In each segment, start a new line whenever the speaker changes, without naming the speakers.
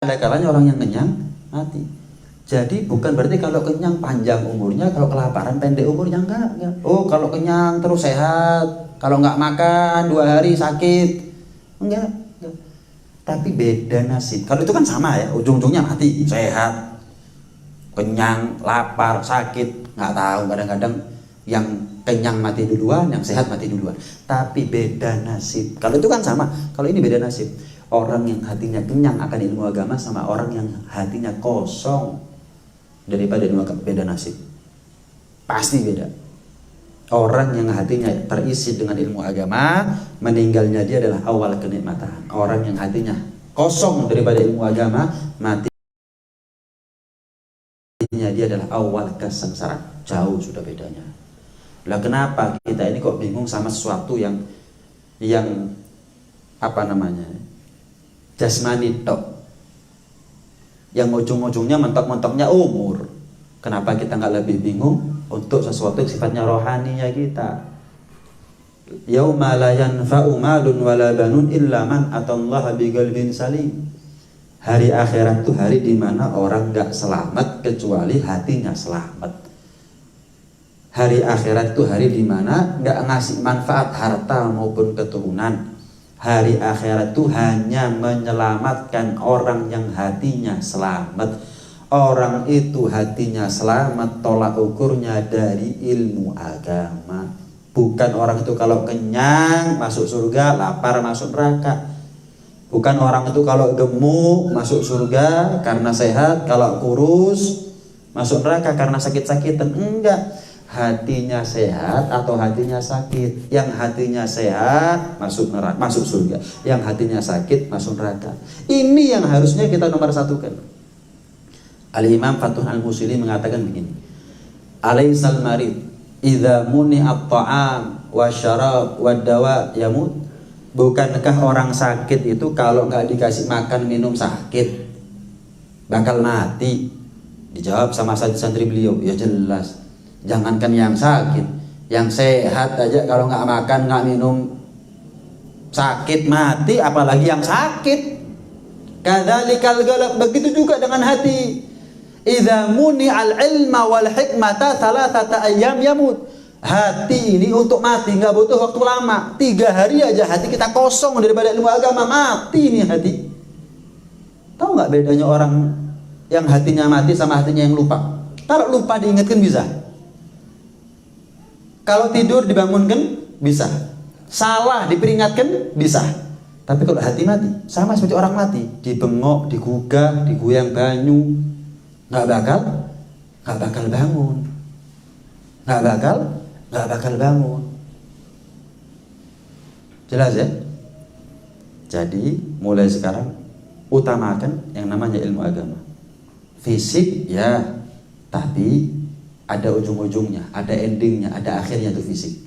ada kalanya orang yang kenyang mati. Jadi bukan berarti kalau kenyang panjang umurnya, kalau kelaparan pendek umurnya, enggak. Oh, kalau kenyang terus sehat, kalau nggak makan 2 hari sakit, enggak. Tapi beda nasib. Kalau itu kan sama ya, ujung-ujungnya mati, sehat, kenyang, lapar, sakit, nggak tahu. Kadang-kadang yang kenyang mati duluan, yang sehat mati duluan. Tapi beda nasib. Kalau itu kan sama. Kalau ini beda nasib. Orang yang hatinya kenyang akan ilmu agama sama orang yang hatinya kosong daripada ilmu agama, beda nasib. Pasti beda. Orang yang hatinya terisi dengan ilmu agama, meninggalnya dia adalah awal kenikmatan. Orang yang hatinya kosong daripada ilmu agama, matinya dia adalah awal kesengsaraan. Jauh sudah bedanya. Lah kenapa kita ini kok bingung sama sesuatu yang apa namanya, jasmani tok, yang ujung-ujungnya mentok-mentoknya umur. Kenapa kita nggak lebih bingung untuk sesuatu yang sifatnya rohaninya kita? Yauma la yanfa'u malun wala banun illa man atallaha biqalbin salim. Hari akhirat itu hari di mana orang nggak selamat kecuali hatinya selamat. Hari akhirat itu hari di mana nggak ngasih manfaat harta maupun keturunan. Hari akhirat itu hanya menyelamatkan orang yang hatinya selamat. Orang itu hatinya selamat, tolak ukurnya dari ilmu agama. Bukan orang itu kalau kenyang masuk surga, lapar masuk neraka. Bukan orang itu kalau gemuk masuk surga karena sehat, kalau kurus masuk neraka karena sakit-sakitan. Enggak. Hatinya sehat atau hatinya sakit. Yang hatinya sehat masuk neraka, masuk surga. Yang hatinya sakit masuk neraka. Ini yang harusnya kita nomor satukan. Al-Imam Fathul Al-Musili mengatakan begini, alaisal marid idza muni'at ta'am wa syarab wa dawa yamut. Bukankah orang sakit itu kalau nggak dikasih makan minum sakit bakal mati? Dijawab sama santri beliau, ya jelas. Jangankan yang sakit, yang sehat aja kalau nggak makan nggak minum sakit mati, apalagi yang sakit. Kadzalikal qalb, begitu juga dengan hati. Idza muni'al ilma wal hikmata thalathata ayyam yamut. Hati ini untuk mati nggak butuh waktu lama. 3 hari aja hati kita kosong daripada ilmu agama, mati nih hati. Tahu nggak bedanya orang yang hatinya mati sama hatinya yang lupa? Kalau lupa diingatkan bisa. Kalau tidur dibangunkan bisa. Salah diperingatkan bisa. Tapi kalau hati mati, sama seperti orang mati, dibengok, digugah, digoyang banyu, nggak bakal bangun, nggak bakal bangun. Jelas ya? Jadi mulai sekarang utamakan yang namanya ilmu agama. Fisik ya, tapi ada ujung-ujungnya, ada endingnya, ada akhirnya itu fisik.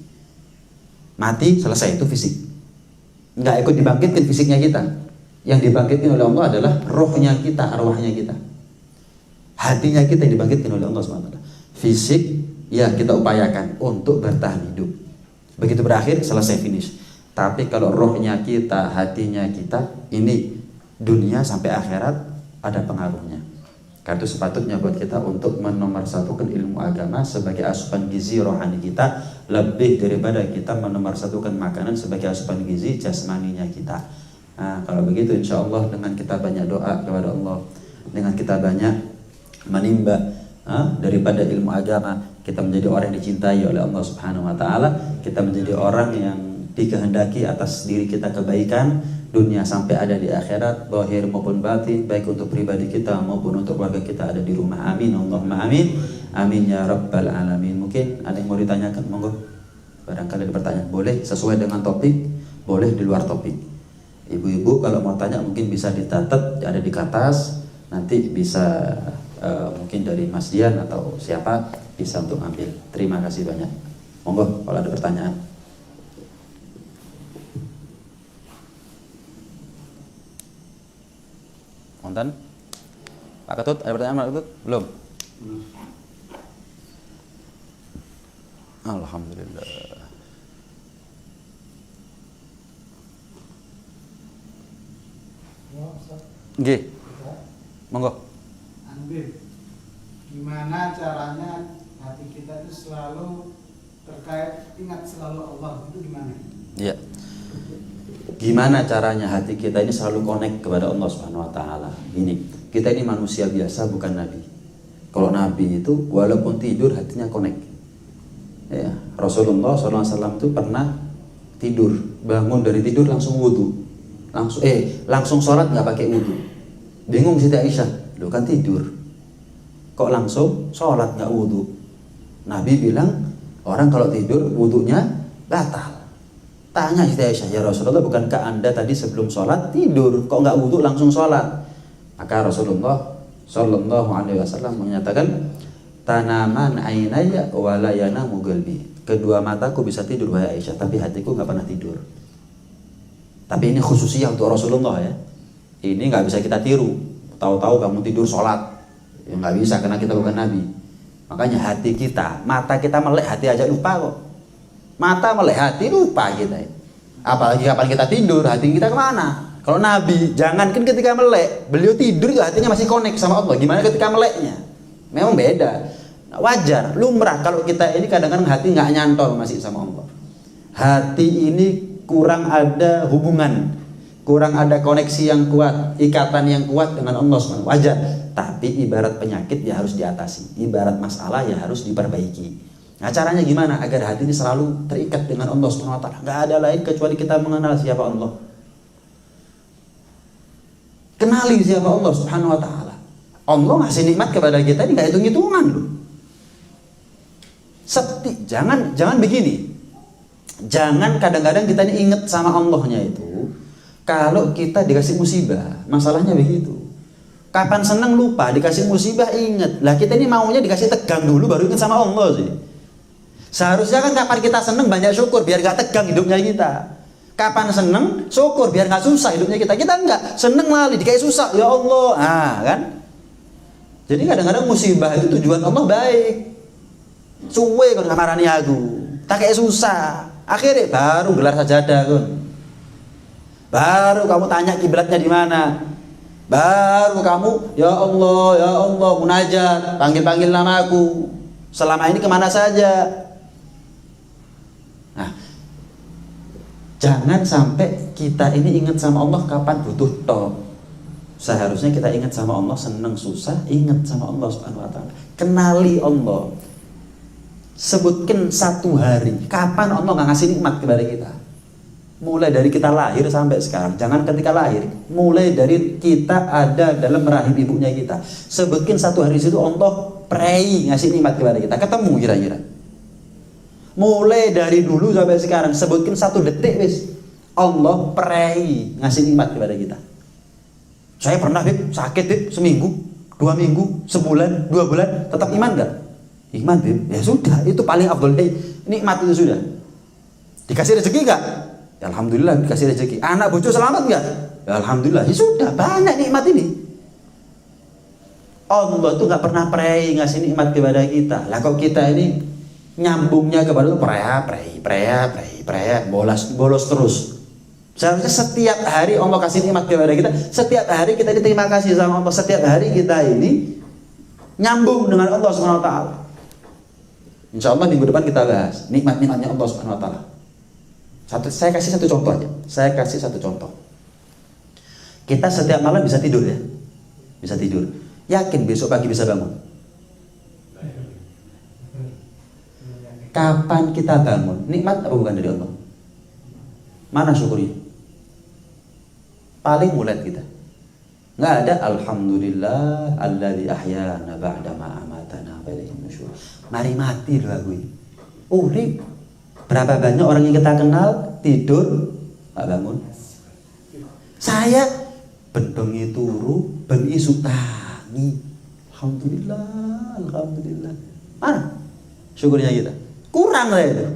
Mati selesai itu fisik. Nggak ikut dibangkitkan fisiknya kita. Yang dibangkitkan oleh Allah adalah rohnya kita, arwahnya kita. Hatinya kita yang dibangkitkan oleh Allah SWT. Fisik ya kita upayakan untuk bertahan hidup. Begitu berakhir selesai finish. Tapi kalau rohnya kita, hatinya kita, ini dunia sampai akhirat ada pengaruhnya. Karena itu sepatutnya buat kita untuk menomorsatukan ilmu agama sebagai asupan gizi rohani kita, lebih daripada kita menomorsatukan makanan sebagai asupan gizi jasmaninya kita. Nah, kalau begitu insya Allah dengan kita banyak doa kepada Allah, dengan kita banyak menimba daripada ilmu agama, kita menjadi orang yang dicintai oleh Allah Subhanahu wa taala, kita menjadi orang yang dikehendaki atas diri kita kebaikan dunia sampai ada di akhirat, zahir maupun batin, baik untuk pribadi kita maupun untuk keluarga kita ada di rumah. Amin Allahumma amin. Amin ya rabbal alamin. Mungkin ada yang mau ditanyakan, monggo. Barangkali ada pertanyaan, boleh sesuai dengan topik, boleh di luar topik. Ibu-ibu kalau mau tanya mungkin bisa dicatat, ada di kertas, nanti bisa mungkin dari Mas Dian atau siapa bisa untuk ambil. Terima kasih banyak. Monggo kalau ada pertanyaan. Konten? Pak Ketut, ada pertanyaan Pak Ketut? Belum? Alhamdulillah. Nggih. Monggo.
Anbir, gimana caranya hati kita itu selalu terkait ingat selalu Allah, itu gimana?
Ya. Gimana caranya hati kita ini selalu connect kepada Allah Subhanahu wa taala? Ini, kita ini manusia biasa, bukan nabi. Kalau nabi itu walaupun tidur hatinya connect. Ya, Rasulullah SAW itu pernah tidur, bangun dari tidur langsung wudu. Langsung sholat nggak pakai wudu. Bingung Siti Aisyah, lu kan tidur. Kok langsung sholat nggak wudu? Nabi bilang, orang kalau tidur wudunya batal. Tanya Siti Aisyah, ya Rasulullah, bukankah anda tadi sebelum sholat tidur? Kok nggak wudu langsung sholat? Maka Rasulullah Sallallahu Alaihi Wasallam menyatakan, tanaman ainaya wala yanamu qalbi. Kedua mataku bisa tidur wahai Aisyah, tapi hatiku nggak pernah tidur. Tapi ini khususnya untuk Rasulullah ya. Ini nggak bisa kita tiru. Tahu-tahu kamu tidur sholat, ya nggak bisa karena kita bukan nabi. Makanya hati kita, mata kita melek, hati aja lupa kok. Mata melek, hati lupa kita. Apalagi kapan kita tidur, hati kita kemana? Kalau Nabi, jangankan ketika melek, beliau tidur juga hatinya masih connect sama Allah. Gimana ketika meleknya? Memang beda. Wajar, lumrah kalau kita ini kadang-kadang hati nggak nyantol masih sama Allah. Hati ini kurang ada hubungan, kurang ada koneksi yang kuat, ikatan yang kuat dengan Allah SWT. Wajar. Tapi ibarat penyakit ya harus diatasi, ibarat masalah ya harus diperbaiki. Nah, caranya gimana agar hati ini selalu terikat dengan Allah SWT? Nggak ada lain kecuali kita mengenal siapa Allah. Kenali siapa Allah Subhanahu wa taala. Allah ngasih nikmat kepada kita ini enggak hitung-hitungan loh. Jangan begini. Jangan kadang-kadang kita ini ingat sama Allahnya itu kalau kita dikasih musibah. Masalahnya begitu. Kapan senang lupa, dikasih musibah ingat. Lah kita ini maunya dikasih tegang dulu baru ingat sama Allah sih. Seharusnya kan kapan kita senang banyak syukur biar gak tegang hidupnya kita. Kapan seneng, syukur biar nggak susah hidupnya kita. Kita enggak seneng lali dikasih susah, ya Allah, kan? Jadi kadang-kadang musibah itu tujuan Allah baik. Suwe kon ngamarani aku, tak kayak susah. Akhirnya baru gelar sajadah kon. Baru kamu tanya kiblatnya di mana. Baru kamu, ya Allah, munajat, panggil-panggil nama aku. Selama ini kemana saja? Nah, jangan sampai kita ini ingat sama Allah kapan butuh toh. Seharusnya kita ingat sama Allah senang susah, ingat sama Allah Subhanahu wa taala. Kenali Allah. Sebutkan satu hari kapan Allah nggak ngasih nikmat kepada kita. Mulai dari kita lahir sampai sekarang. Jangan ketika lahir, mulai dari kita ada dalam rahim ibunya kita. Sebutkan satu hari situ Allah pray ngasih nikmat kepada kita. Ketemu kira-kira. Mulai dari dulu sampai sekarang, sebutkan satu detik wis Allah pray ngasih nikmat kepada kita. Saya pernah sakit seminggu, 2 minggu, sebulan, 2 bulan, tetap iman gak? Iman ya sudah, itu paling afdol nikmat itu sudah. Dikasih rezeki gak? Ya alhamdulillah dikasih rezeki. Anak bojo selamat gak? Ya alhamdulillah, ya sudah banyak nikmat ini. Allah tuh gak pernah pray ngasih nikmat kepada kita. Lah kok kita ini nyambungnya kepada itu pray, bolos terus. Seharusnya setiap hari Allah kasih nikmat kepada kita, setiap hari kita terima kasih sama Allah, setiap hari kita ini nyambung dengan Allah Subhanahu wa taala. Insyaallah minggu depan kita bahas nikmat-nikmatnya Allah Subhanahu wa taala. Saya kasih satu contoh aja. Saya kasih satu contoh. Kita setiap malam bisa tidur ya? Bisa tidur. Yakin besok pagi bisa bangun? Kapan kita bangun? Nikmat apa bukan dari Allah? Mana syukurnya? Paling mulet kita. Nggak ada alhamdulillah alladzi ahyana ba'da ma amatana wa ilaihi nusyur. Mari mati loh aku ini. Urip. Berapa banyak orang yang kita kenal tidur nggak bangun? Saya benbengi turu, bengi tangi. Alhamdulillah. Mana syukurnya kita? Kurang lah itu.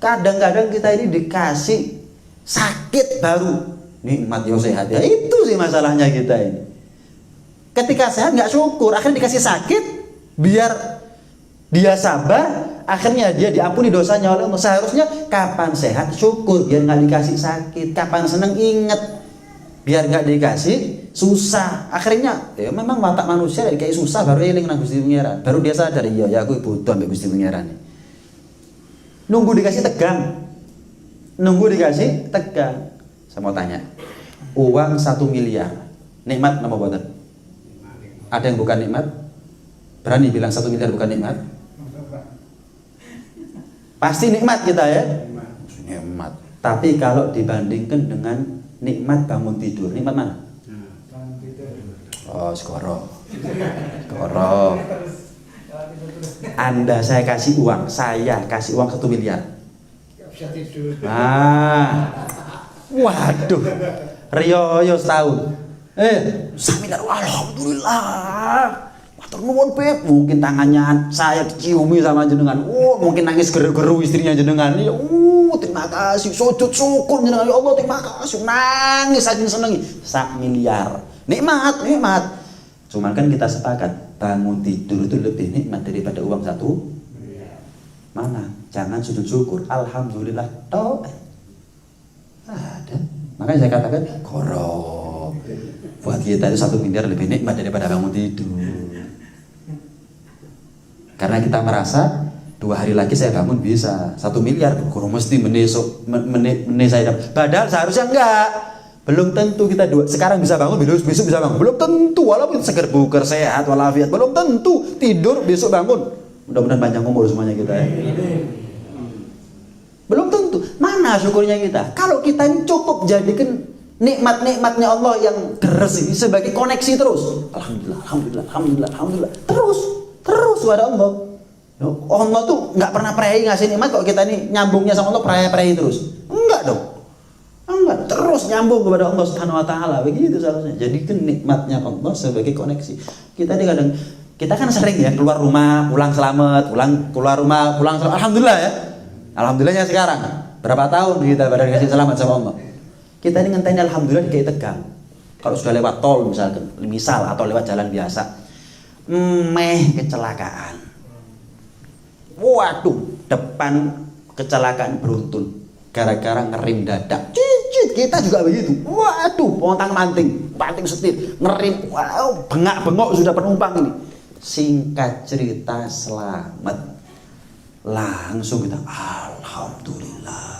Kadang-kadang kita ini dikasih sakit baru nikmat yo sehat ya, itu sih masalahnya kita ini. Ketika sehat nggak syukur, akhirnya dikasih sakit biar dia sabar, akhirnya dia diampuni dosanya oleh Allah. Seharusnya kapan sehat syukur biar nggak dikasih sakit, kapan seneng inget biar nggak dikasih susah. Akhirnya ya memang watak manusia kayak susah baru eling nang Gusti Pangeran. Baru dia sadar iya ya aku butuh ambek Gusti Pangeran. Nunggu dikasih tegang. Nunggu dikasih tegang. Saya mau tanya. Uang 1 miliar. Nikmat napa boten? Ada yang bukan nikmat? Berani bilang 1 miliar bukan nikmat? Pasti nikmat kita ya. Nikmat. Tapi kalau dibandingkan dengan nikmat bangun tidur, nikmat mana? Oh, skoro. Anda saya kasih uang 1 miliar.
Gak bisa tidur.
Waduh. Riyo setahun. 1 miliar, alhamdulillah. Matur nuwun Beb, mungkin tangannya saya diciumi sama jenengan. Mungkin nangis geru-geru istrinya jenengan. Ya, terima kasih, sujud syukur jenengan. Ya Allah, terima kasih. Nangis saking senengi. 1 miliar. Nikmat. Cuman kan kita sepakat, bangun tidur itu lebih nikmat daripada uang 1 miliar. Mana? Jangan sujud syukur. Alhamdulillah. Toh. Ada. Makanya saya katakan, korok. Buat kita itu 1 miliar lebih nikmat daripada bangun tidur. Karena kita merasa 2 hari lagi saya bangun bisa 1 miliar, kurang mesti menit saya dapat. Padahal seharusnya enggak. Belum tentu kita sekarang bisa bangun, besok bisa bangun. Belum tentu, walaupun seger buker sehat walafiat, belum tentu tidur besok bangun. Mudah-mudahan panjang umur semuanya kita ya. Belum tentu. Mana syukurnya kita? Kalau kita ini cukup jadikan nikmat-nikmatnya Allah yang deres ini sebagai koneksi terus. Alhamdulillah. Terus pada Allah. Allah tuh nggak pernah prei ngasih nikmat kok kita ini nyambungnya sama Allah prei terus. Enggak dong. Enggak, terus nyambung kepada Allah Subhanahu wa taala. Begitu seharusnya. Jadikan nikmatnya Allah sebagai koneksi. Kita kan sering ya keluar rumah, pulang selamat, keluar rumah, pulang selamat. Alhamdulillah ya. Alhamdulillahnya sekarang. Berapa tahun kita pada dikasih selamat sama Allah. Kita ini ngenteni alhamdulillah kayak tegang. Kalau sudah lewat tol misal atau lewat jalan biasa. Kecelakaan. Waduh, depan kecelakaan beruntun gara-gara ngerem dadak. Cicit, kita juga begitu. Waduh, pontang-manting setir, ngerem. Wow, bengak-bengok sudah penumpang ini. Singkat cerita selamat. Langsung kita alhamdulillah.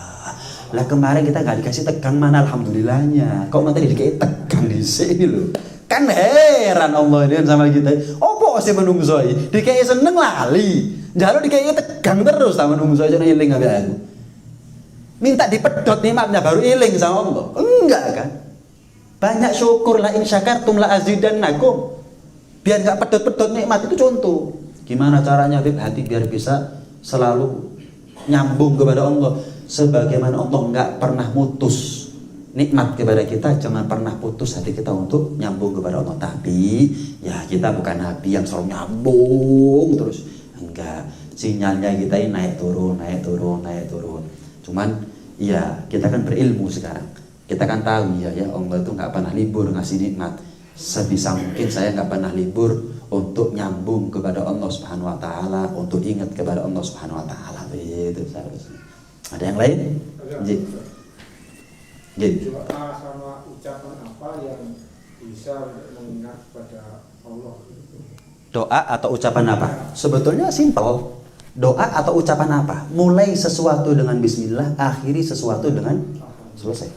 Lah kemarin kita nggak dikasih tegang, mana alhamdulillahnya. Kok nanti dikasih tegang di sini loh. Kan heran Allah ini sama kita. Opo sih menungsoi? Dikasih seneng lali. Jalur dikasih tegang terus sama menungsoi jangan iling ambek aku. Minta dipedot nikmatnya baru iling sama Allah. Enggak kan? Banyak syukur la in syakartum la azidannakum. Biar enggak pedot-pedot nikmat itu contoh. Gimana caranya hati biar bisa selalu nyambung kepada Allah. Sebagaimana Allah enggak pernah mutus nikmat kepada kita, jangan pernah putus hati kita untuk nyambung kepada Allah. Tapi ya kita bukan nabi yang selalu nyambung terus. Enggak, sinyalnya kita ini naik turun. Cuman ya kita kan berilmu sekarang. Kita kan tahu ya Allah itu nggak pernah libur ngasih nikmat. Sebisa mungkin saya nggak pernah libur untuk nyambung kepada Allah Subhanahu wa taala, untuk ingat kepada Allah Subhanahu wa taala. Itu seharusnya. Ada yang lain? Jadi
sama ucapan apa yang bisa mengingat pada Allah?
Doa atau ucapan apa? Sebetulnya simpel. Doa atau ucapan apa? Mulai sesuatu dengan bismillah, akhiri sesuatu dengan selesai.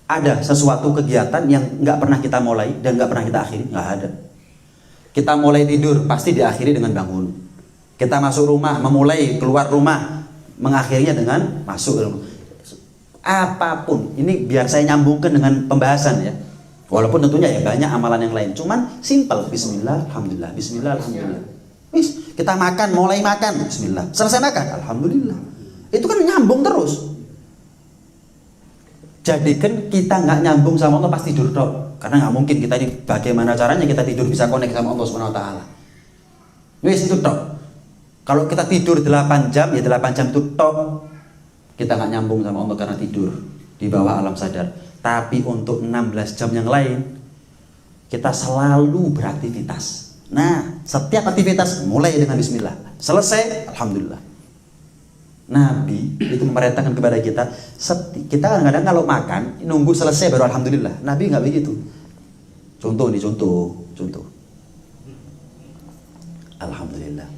Ada sesuatu kegiatan yang nggak pernah kita mulai dan nggak pernah kita akhiri? Nggak ada. Kita mulai tidur pasti diakhiri dengan bangun. Kita masuk rumah, memulai keluar rumah, mengakhirinya dengan masuk. Apapun ini biar saya nyambungkan dengan pembahasan ya. Walaupun tentunya ya banyak amalan yang lain. Cuman simpel, bismillah, alhamdulillah, bismillah, alhamdulillah. Kita makan, mulai makan, bismillah. Selesai makan, alhamdulillah. Itu kan nyambung terus. Jadikan kita nggak nyambung sama Allah pas tidur dong. Karena nggak mungkin kita ini bagaimana caranya kita tidur bisa connect sama Allah Subhanahu wa taala. Itu dong. Kalau kita tidur 8 jam, ya 8 jam itu tok. Kita nggak nyambung sama Allah karena tidur di bawah alam sadar. Tapi untuk 16 jam yang lain, kita selalu beraktivitas. Nah, setiap aktivitas mulai dengan bismillah. Selesai, alhamdulillah. Nabi itu memerintahkan kepada kita, kita kadang-kadang kalau makan nunggu selesai baru alhamdulillah. Nabi nggak begitu. Contoh nih, contoh. Alhamdulillah.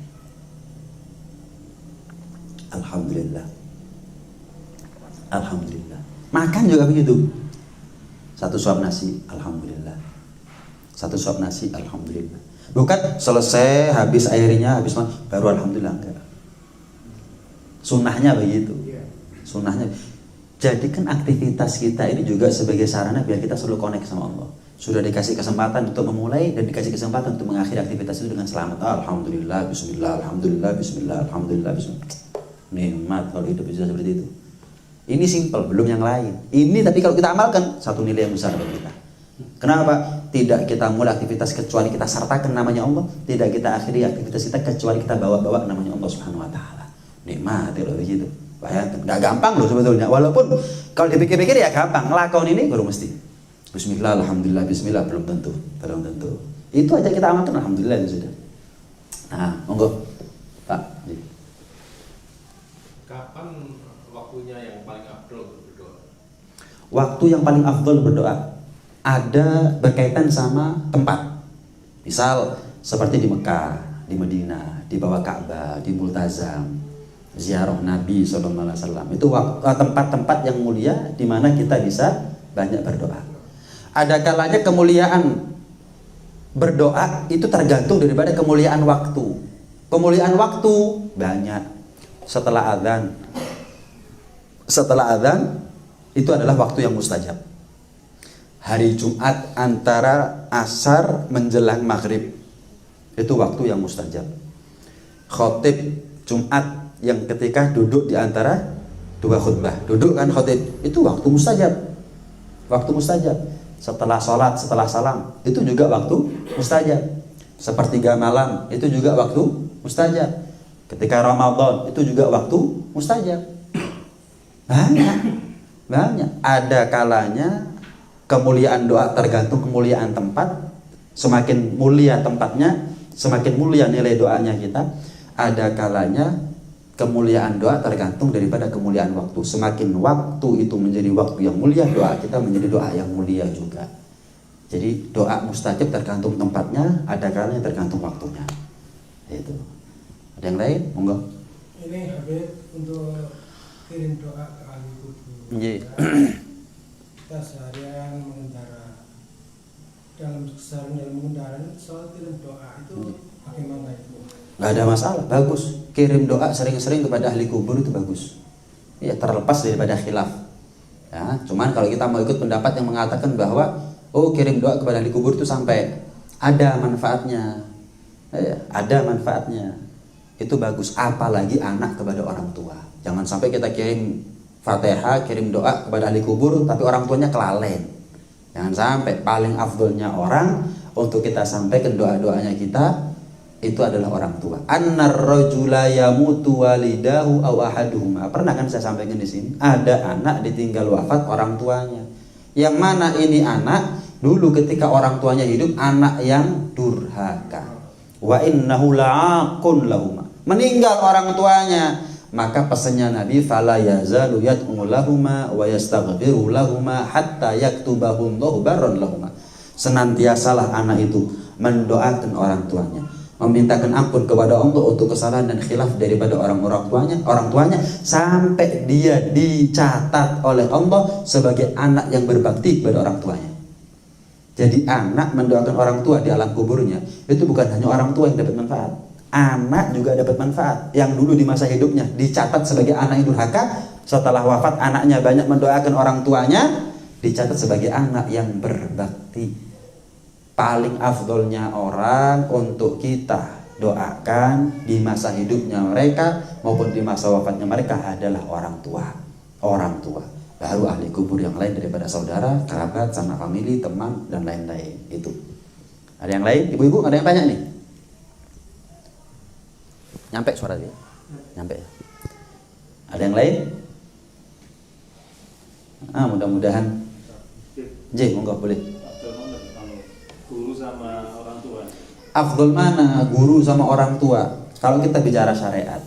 Alhamdulillah. Makan juga begitu. Satu suap nasi, alhamdulillah. Satu suap nasi, alhamdulillah. Bukan selesai habis airnya, baru alhamdulillah, enggak. Sunnahnya begitu. Sunnahnya. Jadikan aktivitas kita ini juga sebagai sarana biar kita selalu connect sama Allah. Sudah dikasih kesempatan untuk memulai dan dikasih kesempatan untuk mengakhiri aktivitas itu dengan selamat. Alhamdulillah, bismillah, alhamdulillah, bismillah, alhamdulillah, bismillah. Nikmat kalau hidup bisa seperti itu. Ini simple, belum yang lain. Ini tapi kalau kita amalkan, satu nilai yang besar bagi kita. Kenapa? Tidak kita mulai aktivitas kecuali kita sertakan namanya Allah. Tidak kita akhiri aktivitas kita kecuali kita bawa-bawa namanya Allah Subhanahu wa Ta'ala. Nikmat loh begitu. Bayangkan, nggak gampang loh sebetulnya. Walaupun kalau dipikir-pikir ya gampang. Ngelakon ini baru mesti. Bismillah, alhamdulillah, bismillah belum tentu. Itu aja kita amalkan, alhamdulillah itu sudah. Nah, monggo Pak.
Kapan waktunya yang paling afdol berdoa?
Waktu yang paling afdol berdoa ada berkaitan sama tempat. Misal seperti di Mekah, di Madinah, di bawah Ka'bah, di Multazam, ziarah Nabi SAW. Itu tempat-tempat yang mulia di mana kita bisa banyak berdoa. Ada kalanya kemuliaan berdoa itu tergantung daripada kemuliaan waktu. Kemuliaan waktu banyak. Setelah azan itu adalah waktu yang mustajab. Hari Jumat antara asar menjelang maghrib itu waktu yang mustajab. Khotib Jumat yang ketika duduk di antara dua khutbah, duduk kan khotib, itu waktu mustajab. Waktu mustajab. Setelah sholat, setelah salam, itu juga waktu mustajab. Sepertiga malam, itu juga waktu mustajab. Ketika Ramadan, itu juga waktu mustajab. Banyak. Ada kalanya kemuliaan doa tergantung kemuliaan tempat. Semakin mulia tempatnya, semakin mulia nilai doanya kita. Ada kalanya kemuliaan doa tergantung daripada kemuliaan waktu. Semakin waktu itu menjadi waktu yang mulia, doa kita menjadi doa yang mulia juga. Jadi doa mustajab tergantung tempatnya, ada kalanya tergantung waktunya. Itu. Ada yang lain? Monggo.
Ini Habib untuk kirim doa ke ahli kubur.
Iya.
Kita seharian mengendara, dalam mengendara soal kirim doa itu bagaimana itu?
Nggak ada masalah, bagus. Kirim doa sering-sering kepada ahli kubur itu bagus. Ya, terlepas daripada khilaf. Ya, cuman kalau kita mau ikut pendapat yang mengatakan bahwa kirim doa kepada ahli kubur itu sampai ada manfaatnya. Ya, ada manfaatnya. Itu bagus, apalagi anak kepada orang tua. Jangan sampai kita kirim Fatihah, kirim doa kepada ahli kubur tapi orang tuanya kelalen. Jangan sampai. Paling afdolnya orang untuk kita sampaikan doa-doanya kita itu adalah orang tua. Annar rajula yamutu walidahu aw ahaduhuma. Pernah kan saya sampaikan di sini? Ada anak ditinggal wafat orang tuanya. Yang mana ini anak dulu ketika orang tuanya hidup anak yang durhaka. Wa innahu la'aqun lahuma. Meninggal orang tuanya, maka pesannya Nabi fala yazalu yad'u lahuma wa yastaghfiru lahuma hatta yaktubahullahu barran lahuma. Senantiasalah anak itu mendoakan orang tuanya, memintakan ampun kepada Allah untuk kesalahan dan khilaf daripada orang tuanya sampai dia dicatat oleh Allah sebagai anak yang berbakti kepada orang tuanya. Jadi anak mendoakan orang tua di alam kuburnya itu bukan hanya orang tua yang dapat manfaat, anak juga dapat manfaat. Yang dulu di masa hidupnya dicatat sebagai anak yang durhaka, setelah wafat anaknya banyak mendoakan orang tuanya, dicatat sebagai anak yang berbakti. Paling afdolnya orang untuk kita doakan di masa hidupnya mereka maupun di masa wafatnya mereka adalah orang tua. Baru ahli kubur yang lain daripada saudara, kerabat, sanak famili, teman dan lain-lain. Itu. Ada yang lain? Ibu-ibu ada yang tanya nih? Nyampe suara dia? Nyampe. Ada yang lain? Mudah-mudahan. Monggo boleh.
Guru sama orang tua.
Afdol mana guru sama orang tua? Kalau kita bicara syariat,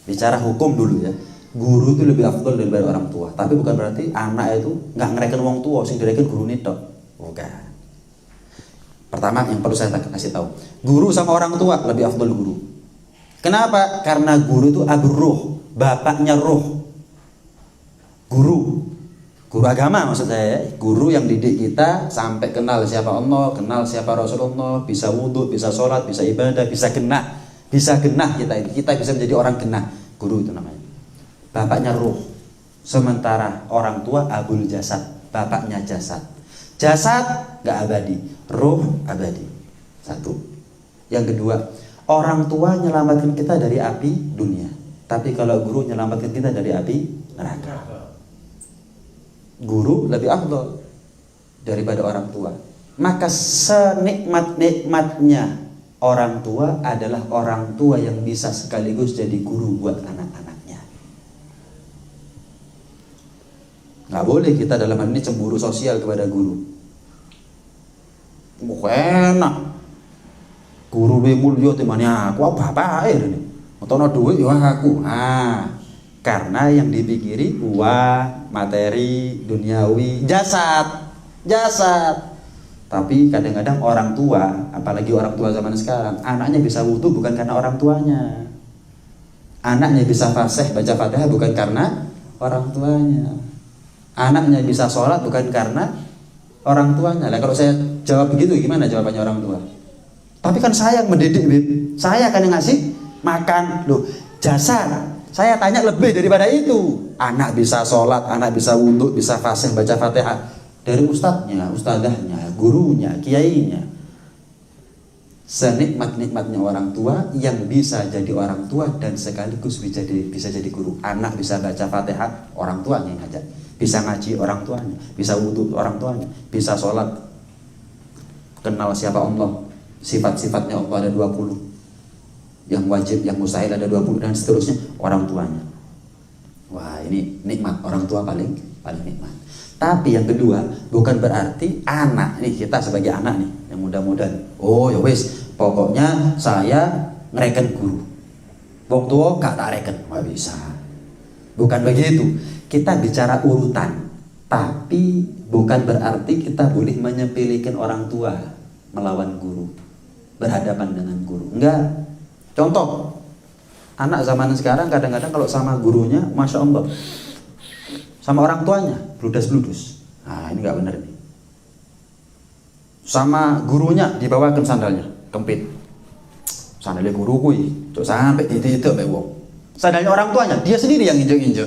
bicara hukum dulu ya. Guru itu lebih afdol daripada orang tua. Tapi bukan berarti anak itu nggak ngereken wong tua, sing direken guru tok. Bukan. Pertama yang perlu saya kasih tahu, guru sama orang tua lebih afdol guru. Kenapa? Karena guru itu abur ruh, bapaknya ruh. Guru agama maksud saya, guru yang didik kita sampai kenal siapa Allah, kenal siapa Rasulullah, bisa wudhu, bisa sholat, bisa ibadah, bisa genah kita bisa menjadi orang genah. Guru itu namanya. Bapaknya ruh. Sementara orang tua abul jasad, bapaknya jasad. Jasad nggak abadi, ruh abadi. Satu. Yang kedua, orang tua menyelamatkan kita dari api dunia. Tapi kalau guru menyelamatkan kita dari api neraka. Guru lebih afdal daripada orang tua. Maka senikmat-nikmatnya orang tua adalah orang tua yang bisa sekaligus jadi guru buat anak-anaknya. Nggak boleh kita dalam hal ini cemburu sosial kepada guru. Enak. Guru be mulya temane aku bapak ini. Otono duit yo aku. Karena yang dipikiri uang, materi, duniawi, jasad. Tapi kadang-kadang orang tua, apalagi orang tua zaman sekarang, anaknya bisa wudu bukan karena orang tuanya. Anaknya bisa fasih baca Fatihah bukan karena orang tuanya. Anaknya bisa sholat bukan karena orang tuanya. Lah kalau saya jawab begitu gimana jawabannya orang tua? Tapi kan saya yang mendidik, Bib. Saya kan yang ngasih makan. Loh, jasad. Saya tanya lebih daripada itu. Anak bisa sholat, anak bisa wudhu, bisa fasih baca Fatihah dari ustadznya, ustadzahnya, gurunya, kiainya. Senikmat-nikmatnya orang tua yang bisa jadi orang tua dan sekaligus bisa jadi guru. Anak bisa baca Fatihah, orang tuanya yang ngajak. Bisa ngaji, orang tuanya. Bisa wudhu, orang tuanya. Bisa sholat, kenal siapa Allah. Sifat-sifatnya Allah ada 20. Yang wajib, yang mustahil ada 20 dan seterusnya, orang tuanya. Wah, ini nikmat, orang tua paling nikmat. Tapi yang kedua, bukan berarti anak nih, kita sebagai anak nih yang muda-muda, oh ya wis, pokoknya saya ngereken guru. Wong tua gak tak reken, nggak bisa. Bukan begitu. Kita bicara urutan, tapi bukan berarti kita boleh menyepelekan orang tua melawan guru, berhadapan dengan guru. Enggak. Contoh, anak zaman sekarang kadang-kadang kalau sama gurunya, masya Allah, sama orang tuanya bludas-bludus. Nah, ini nggak benar nih. Sama gurunya dibawakan sandalnya, kempit. Sandalnya guru kui, cok sampai titik-titik mbak wong. Sandalnya orang tuanya, dia sendiri yang injek-injek.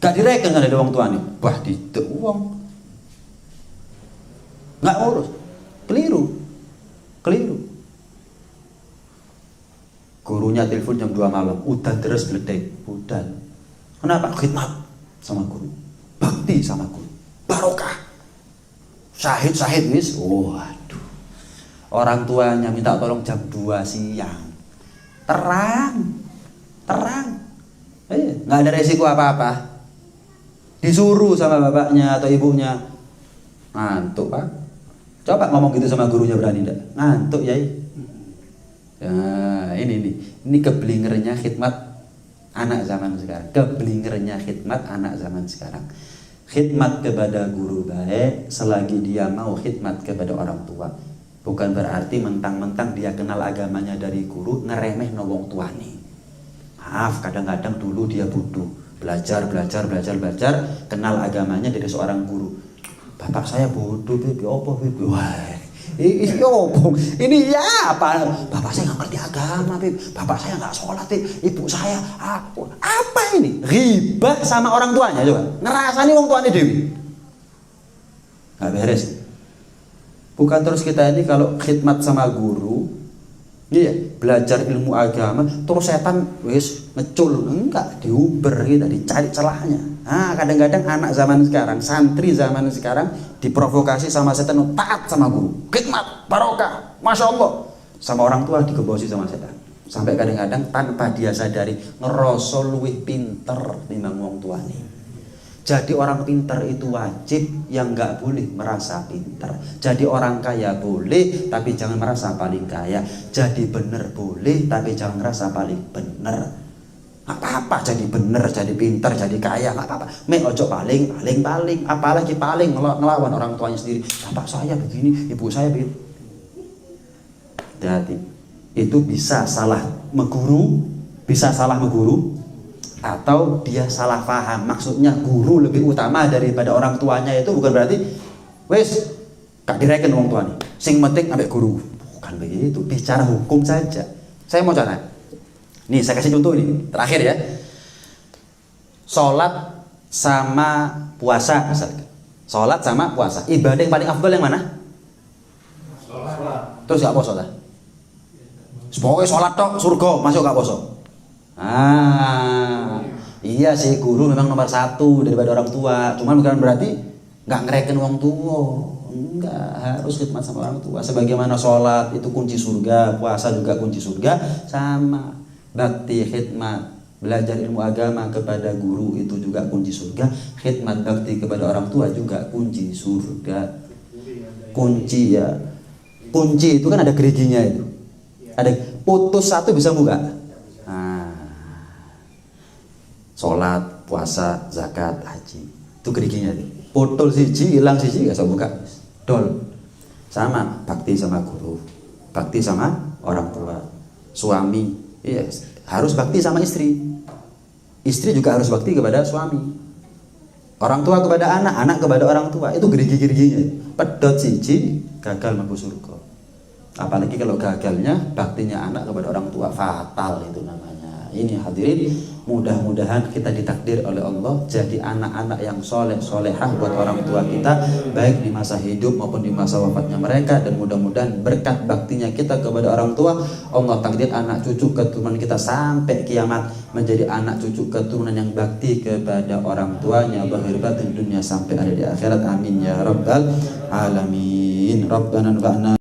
Gak direken kan ada orang tuanya. Wah, titik wong. Nggak urus, keliru. Gurunya telepon jam 2 malam, udah terus gledek, udah. Kenapa? Khidmat sama guru, bakti sama guru, barokah. Syahid wis, waduh. Orang tuanya minta tolong jam 2 siang. Terang. Nggak ada resiko apa-apa. Disuruh sama bapaknya atau ibunya. Ngantuk, Pak. Coba ngomong gitu sama gurunya, berani enggak? Ngantuk, Yai. Nah, ini keblingernya khidmat anak zaman sekarang. Khidmat kepada guru baik selagi dia mau khidmat kepada orang tua. Bukan berarti mentang-mentang dia kenal agamanya dari guru ngeremeh wong tuane. Maaf, kadang-kadang dulu dia butuh belajar, kenal agamanya dari seorang guru. Bapak saya bodoh, Bibi, apa Bibi? Wah, ini ya apa? Bapak saya nggak ngerti agama, Bib. Bapak saya nggak sholat, Bib. Ibu saya apa ini? Ribah sama orang tuanya, coba. Ngerasani orang tuanya dewi. Nggak beres. Bukan terus kita ini kalau khidmat sama guru, iya, belajar ilmu agama, terus setan wis ngecul, enggak, diuber kita, dicari celahnya. Kadang-kadang anak zaman sekarang, santri zaman sekarang diprovokasi sama setan, taat sama guru, khidmat, barokah, masya Allah, sama orang tua digebosi sama setan. Sampai kadang-kadang tanpa dia sadari ngerasa luwih pinter timbang wong tuane. Jadi orang pintar itu wajib, yang nggak boleh merasa pintar. Jadi orang kaya boleh, tapi jangan merasa paling kaya. Jadi benar boleh, tapi jangan merasa paling benar. Nggak apa-apa jadi bener, jadi pinter, jadi kaya, nggak apa-apa. Ojo paling, apalagi paling ngelawan orang tuanya sendiri. Bapak saya begini, ibu saya begini. Hati-hati. Itu bisa salah mengguru, atau dia salah paham. Maksudnya guru lebih utama daripada orang tuanya itu bukan berarti wes gak direken orang tuanya. Sing penting ambek guru. Bukan begitu. Bicara hukum saja. Saya mau cara. Nih saya kasih contoh nih, terakhir ya. Sholat sama puasa misalkan. Sholat sama puasa. Ibadah yang paling afdal yang mana?
Sholat.
Terus gak poso lah. Pokoknya sholat tok surga, masuk gak poso. Iya sih, guru memang nomor 1 daripada orang tua. Cuman bukan berarti gak ngereken wong tua. Enggak, harus khidmat sama orang tua. Sebagaimana sholat itu kunci surga, puasa juga kunci surga, sama. Bakti khidmat, belajar ilmu agama kepada guru itu juga kunci surga. Khidmat bakti kepada orang tua juga kunci surga. Kunci ya. Kunci itu kan ada geriginya itu. Ada putus satu bisa buka. Sholat, puasa, zakat, haji. Itu geriginya itu. Putul siji, hilang siji gak bisa buka. Dol. Sama bakti sama guru. Bakti sama orang tua. Suami iya, harus bakti sama istri. Istri juga harus bakti kepada suami. Orang tua kepada anak, anak kepada orang tua. Itu gerigi-geriginya. Pedot siji, gagal mlebu surga. Apalagi kalau gagalnya baktinya anak kepada orang tua, fatal itu namanya. Ini hadirin, mudah-mudahan kita ditakdir oleh Allah jadi anak-anak yang soleh solehah buat orang tua kita, baik di masa hidup maupun di masa wafatnya mereka. Dan mudah-mudahan berkat baktinya kita kepada orang tua, Allah takdir anak cucu keturunan kita sampai kiamat menjadi anak cucu keturunan yang bakti kepada orang tuanya, zahir batin dunia sampai ada di akhirat. Amin ya rabbal alamin. Rabbana anfa'na